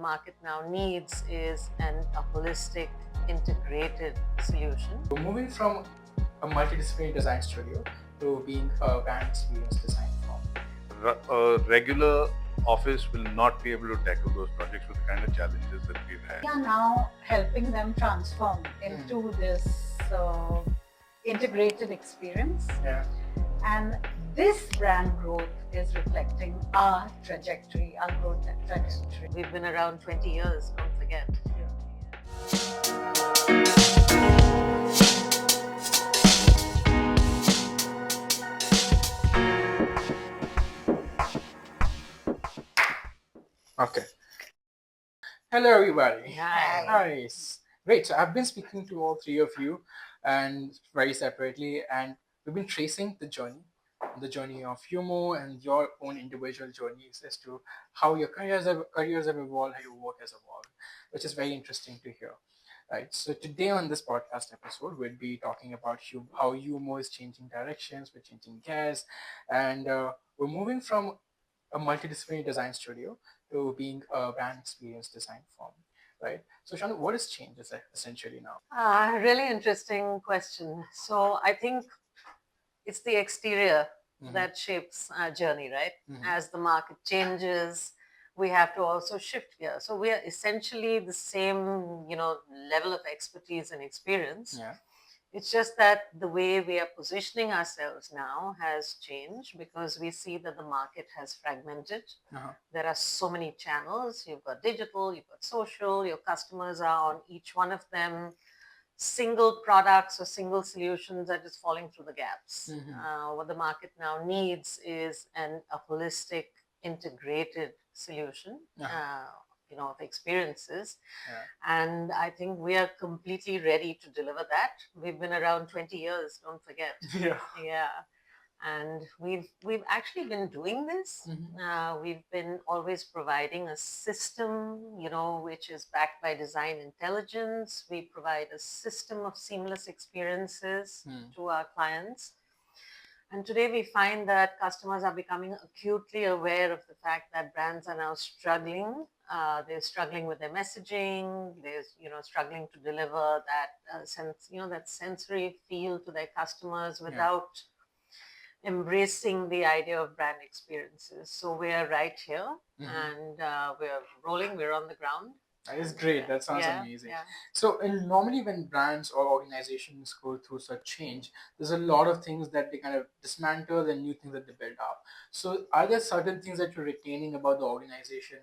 market now needs is a holistic, integrated solution. So moving from a multidisciplinary design studio to being a brand experience design firm. A regular office will not be able to tackle those projects with the kind of challenges that we've had. We are now helping them transform into this integrated experience. Yeah. And this brand growth is reflecting our trajectory, our growth trajectory. We've been around 20 years, don't forget. Okay. Hello, everybody. Hi. Hi. Great. So I've been speaking to all three of you, and very separately, and we've been tracing the journey of EuMo and your own individual journeys as to how your careers have evolved, how your work has evolved, which is very interesting to hear. Right. So today on this podcast episode, we'll be talking about how EuMo is changing directions, we're changing gears, and we're moving from a multidisciplinary design studio to being a brand experience design firm, right? So Shanoo, what has changed essentially now? Really interesting question. So I think it's the exterior that shapes our journey, right? As the market changes, we have to also shift gear. So we are essentially the same, level of expertise and experience. Yeah. It's just that the way we are positioning ourselves now has changed because we see that the market has fragmented. There are so many channels. You've got digital, you've got social, your customers are on each one of them. Single products or single solutions are just falling through the gaps. What the market now needs is a holistic, integrated solution. Of experiences. And I think we are completely ready to deliver that. We've been around 20 years, don't forget. Yeah. And we've actually been doing this. We've been always providing a system, which is backed by design intelligence. We provide a system of seamless experiences to our clients. And today we find that customers are becoming acutely aware of the fact that brands are now struggling. They're struggling with their messaging. They're, struggling to deliver that that sensory feel to their customers without embracing the idea of brand experiences. So we are right here, and we're rolling. We're on the ground. That is great. That sounds amazing. Yeah. So, normally when brands or organizations go through such change, there's a lot of things that they kind of dismantle and new things that they build up. So, are there certain things that you're retaining about the organization?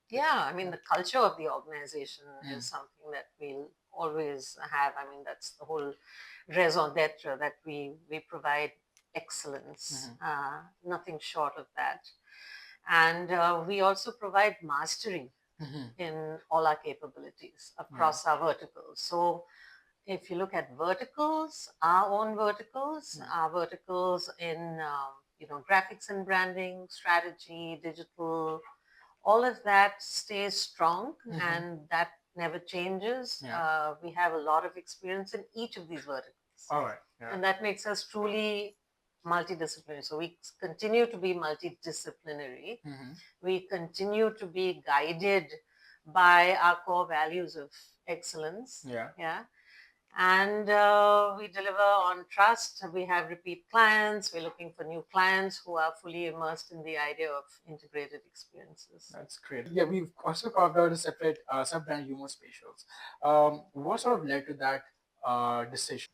Yeah, I mean, the culture of the organization is something that we'll always have. I mean, that's the whole raison d'etre, that we provide excellence, nothing short of that. And we also provide mastery in all our capabilities across our verticals. So if you look at verticals, our own verticals, our verticals in graphics and branding, strategy, digital, all of that stays strong and that never changes. We have a lot of experience in each of these verticals. All right. And that makes us truly multidisciplinary. So we continue to be multidisciplinary. We continue to be guided by our core values of excellence. And we deliver on trust. We have repeat clients. We're looking for new clients who are fully immersed in the idea of integrated experiences. That's great. Yeah, we've also carved out a separate sub-brand EuMo's Spatials. What sort of led to that decision?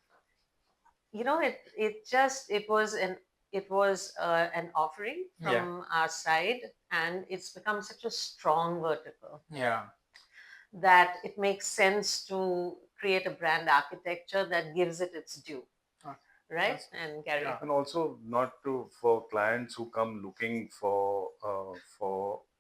It was an offering from our side, and it's become such a strong vertical. That it makes sense to create a brand architecture that gives it its due. Right? And Gary. And also for clients who come looking for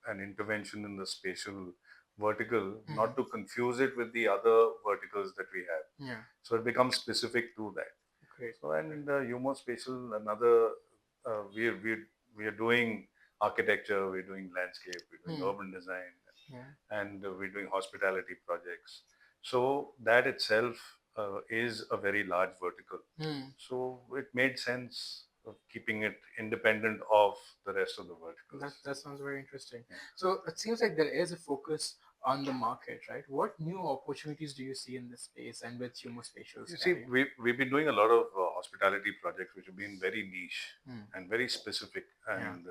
an intervention in the spatial vertical, not to confuse it with the other verticals that we have. So it becomes specific to that. Great. So and EuMo Spatial, another we are doing architecture, we're doing landscape, we're doing urban design, and we're doing hospitality projects. So that itself is a very large vertical. So it made sense of keeping it independent of the rest of the verticals. That sounds very interesting. So it seems like there is a focus on the market, right? What new opportunities do you see in this space and with humospatial? You see, we've been doing a lot of hospitality projects which have been very niche and very specific, and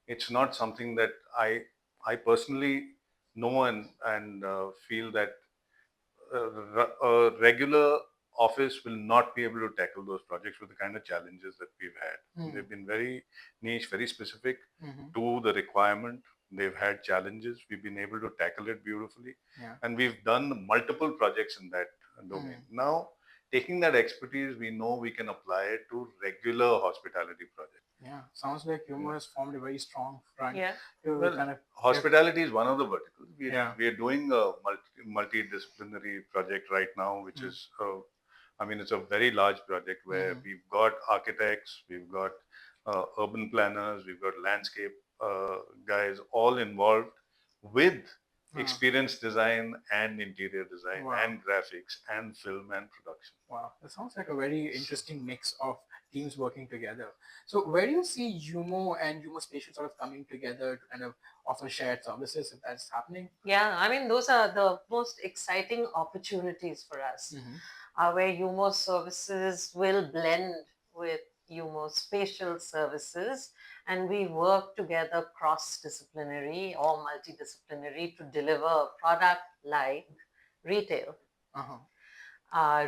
it's not something that I personally know and feel that a regular office will not be able to tackle those projects with the kind of challenges that we've had. They've been very niche, very specific to the requirement. They've had challenges. We've been able to tackle it beautifully. And we've done multiple projects in that domain. Now, taking that expertise, we know we can apply it to regular hospitality projects. Yeah, sounds like EuMo has formed a very strong front. Yeah. Well, kind of hospitality is one of the verticals. We are doing a multidisciplinary project right now, which is, I mean, it's a very large project where we've got architects, we've got urban planners, we've got landscape guys all involved with experience design and interior design and graphics and film and production. Wow, that sounds like a very interesting mix of teams working together. So where do you see EuMo and EuMospatial sort of coming together to kind of offer shared services, if that's happening? Yeah, I mean, those are the most exciting opportunities for us, where EuMo services will blend with EuMospatial services, and we work together cross-disciplinary or multidisciplinary to deliver a product like retail.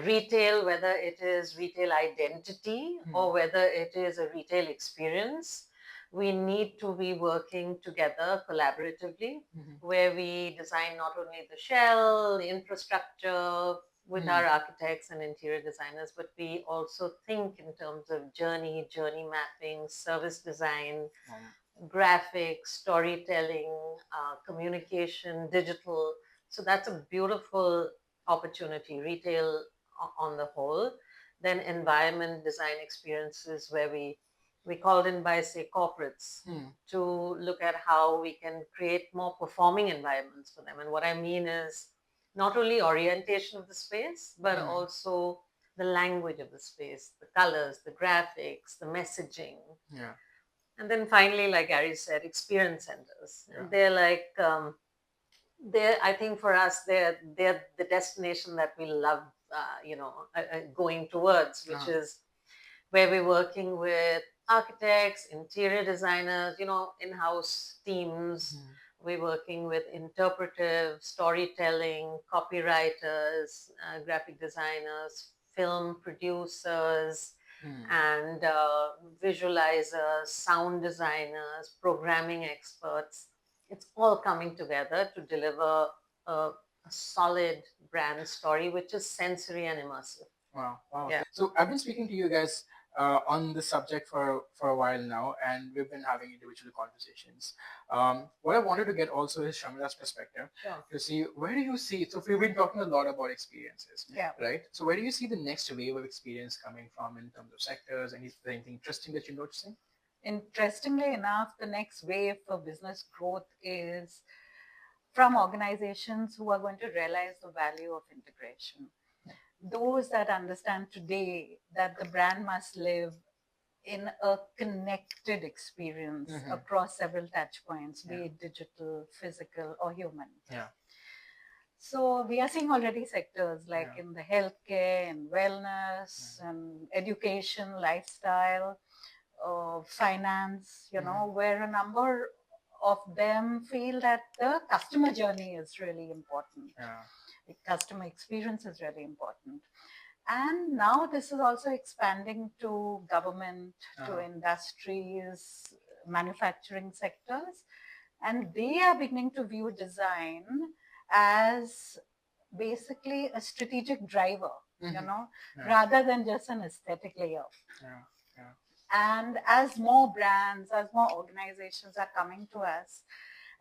Retail, whether it is retail identity or whether it is a retail experience, we need to be working together collaboratively, where we design not only the shell, the infrastructure with our architects and interior designers, but we also think in terms of journey mapping, service design, graphics, storytelling, communication, digital. So that's a beautiful opportunity, retail on the whole. Then environment design experiences, where we called in by, say, corporates to look at how we can create more performing environments for them. And what I mean is not only orientation of the space, but also the language of the space, the colors, the graphics, the messaging. Yeah. And then finally, like Gary said, experience centers. They're like, I think for us, they're the destination that we love, going towards, which is where we're working with architects, interior designers, in-house teams. We're working with interpretive, storytelling, copywriters, graphic designers, film producers, and visualizers, sound designers, programming experts. It's all coming together to deliver a solid brand story, which is sensory and immersive. Wow. Yeah. So I've been speaking to you guys on the subject for a while now, and we've been having individual conversations. What I wanted to get also is Sharmila's perspective to see, where do you see, so we've been talking a lot about experiences, right? So where do you see the next wave of experience coming from in terms of sectors? Anything interesting that you're noticing? Interestingly enough, the next wave for business growth is from organizations who are going to realize the value of integration. Those that understand today that the brand must live in a connected experience across several touch points, be it digital, physical, or human. So we are seeing already sectors like in the healthcare and wellness and education, lifestyle, finance, where a number of them feel that the customer journey is really important. The customer experience is really important. And now this is also expanding to government, to industries, manufacturing sectors. And they are beginning to view design as basically a strategic driver, rather than just an aesthetic layer. And as more brands, as more organizations are coming to us,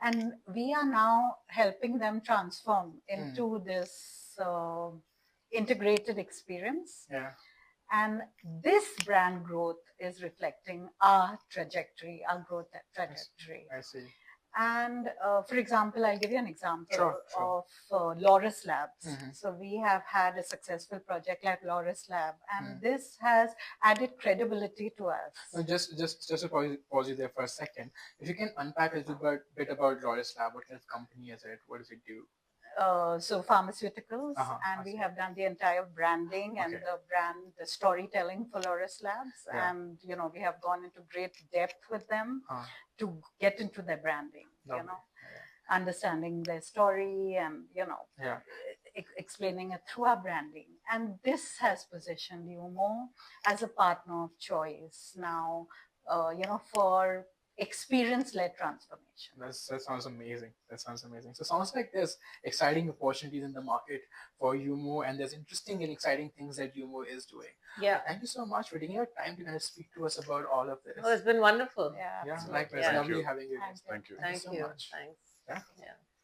and we are now helping them transform into this integrated experience. And this brand growth is reflecting our trajectory, our growth trajectory. I see. And for example, I'll give you an example of Loris Labs. So we have had a successful project like Loris Lab, and this has added credibility to us. So just to pause you there for a second, if you can unpack a little bit about Loris Lab, what kind of company is it? What does it do? So pharmaceuticals, and we have done the entire branding and the storytelling for Loris Labs, and we have gone into great depth with them to get into their branding, understanding their story and explaining it through our branding. And this has positioned EuMo as a partner of choice now, for experience-led transformation. That sounds amazing. That sounds amazing. So it sounds like there's exciting opportunities in the market for EuMo, and there's interesting and exciting things that EuMo is doing. Yeah. Thank you so much for taking your time to kind of speak to us about all of this. Oh, it's been wonderful. Yeah, likewise. Lovely having you guys. Thank you. Thank you so much. Thanks. Yeah. Yeah.